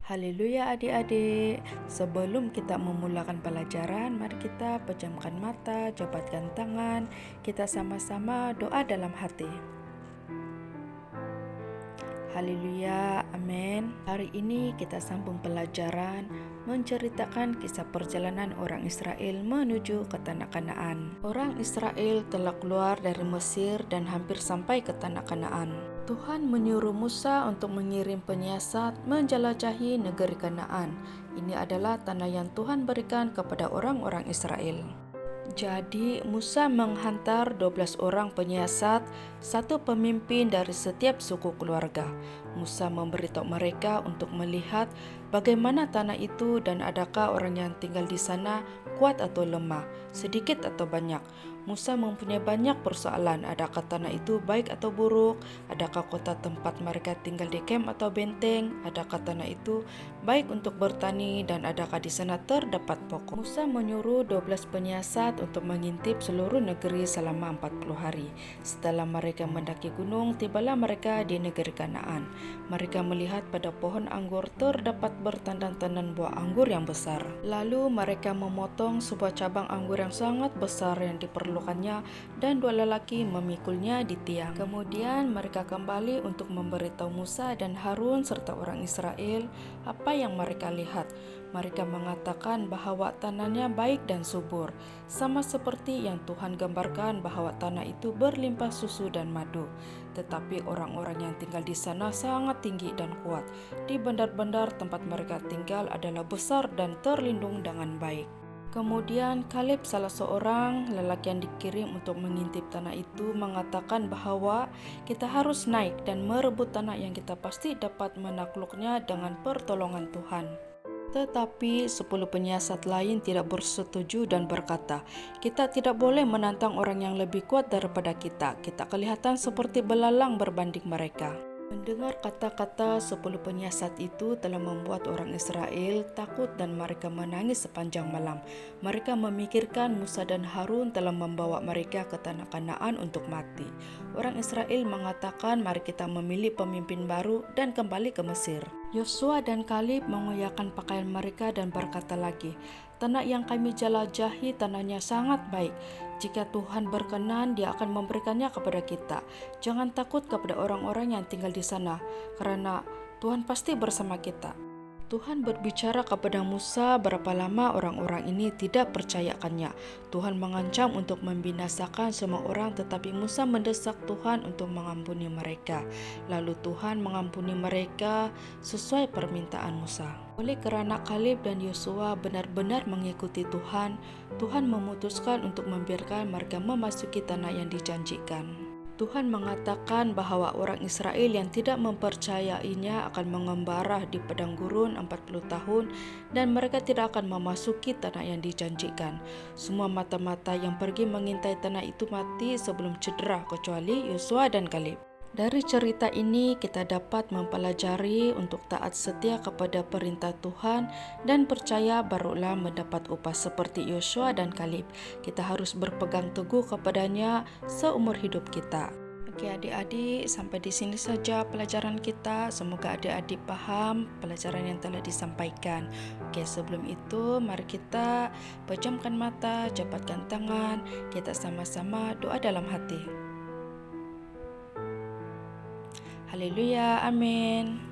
Haleluya adik-adik, sebelum kita memulakan pelajaran, mari kita pejamkan mata, jabatkan tangan, kita sama-sama doa dalam hati. Haleluya, amin. Hari ini kita sambung pelajaran menceritakan kisah perjalanan orang Israel menuju ke tanah Kanaan. Orang Israel telah keluar dari Mesir dan hampir sampai ke tanah Kanaan. Tuhan menyuruh Musa untuk mengirim penyiasat menjelajahi negeri Kanaan. Ini adalah tanah yang Tuhan berikan kepada orang-orang Israel. Jadi Musa menghantar 12 orang penyiasat, satu pemimpin dari setiap suku keluarga. Musa memberitahu mereka untuk melihat bagaimana tanah itu dan adakah orang yang tinggal di sana kuat atau lemah, sedikit atau banyak. Musa mempunyai banyak persoalan, adakah tanah itu baik atau buruk, adakah kota tempat mereka tinggal di kem atau benteng, adakah tanah itu baik untuk bertani dan adakah di sana terdapat pokok. Musa menyuruh 12 penyiasat untuk mengintip seluruh negeri selama 40 hari. Setelah mereka mendaki gunung, tibalah mereka di negeri Kanaan. Mereka melihat pada pohon anggur terdapat bertandan-tandan buah anggur yang besar. Lalu mereka memotong sebuah cabang anggur yang sangat besar yang diperlukannya dan dua lelaki memikulnya di tiang. Kemudian mereka kembali untuk memberitahu Musa dan Harun serta orang Israel apa yang mereka lihat. Mereka mengatakan bahwa tanahnya baik dan subur, sama seperti yang Tuhan gambarkan bahwa tanah itu berlimpah susu dan madu. Tetapi orang-orang yang tinggal di sana sangat tinggi dan kuat. Di bandar-bandar tempat mereka tinggal adalah besar dan terlindung dengan baik. Kemudian Kaleb, salah seorang lelaki yang dikirim untuk mengintip tanah itu, mengatakan bahwa kita harus naik dan merebut tanah yang kita pasti dapat menakluknya dengan pertolongan Tuhan. Tetapi 10 penyiasat lain tidak bersetuju dan berkata, kita tidak boleh menantang orang yang lebih kuat daripada kita. Kita kelihatan seperti belalang berbanding mereka. Mendengar kata-kata 10 penyiasat itu telah membuat orang Israel takut dan mereka menangis sepanjang malam. Mereka memikirkan Musa dan Harun telah membawa mereka ke tanah Kanaan untuk mati. Orang Israel mengatakan, mari kita memilih pemimpin baru dan kembali ke Mesir. Yosua dan Kaleb mengoyakkan pakaian mereka dan berkata lagi, tanah yang kami jelajahi tanahnya sangat baik. Jika Tuhan berkenan, Dia akan memberikannya kepada kita. Jangan takut kepada orang-orang yang tinggal di sana, karena Tuhan pasti bersama kita. Tuhan berbicara kepada Musa berapa lama orang-orang ini tidak percayakannya. Tuhan mengancam untuk membinasakan semua orang, tetapi Musa mendesak Tuhan untuk mengampuni mereka. Lalu Tuhan mengampuni mereka sesuai permintaan Musa. Oleh kerana Kaleb dan Yosua benar-benar mengikuti Tuhan, Tuhan memutuskan untuk membiarkan mereka memasuki tanah yang dijanjikan. Tuhan mengatakan bahwa orang Israel yang tidak mempercayainya akan mengembara di padang gurun 40 tahun dan mereka tidak akan memasuki tanah yang dijanjikan. Semua mata-mata yang pergi mengintai tanah itu mati sebelum cedera kecuali Yosua dan Kaleb. Dari cerita ini kita dapat mempelajari untuk taat setia kepada perintah Tuhan dan percaya barulah mendapat upah seperti Yosua dan Kaleb. Kita harus berpegang teguh kepadanya seumur hidup kita. Oke adik-adik, sampai di sini saja pelajaran kita. Semoga adik-adik paham pelajaran yang telah disampaikan. Oke, sebelum itu mari kita pejamkan mata, jabatkan tangan, kita sama-sama doa dalam hati. Haleluya, amin.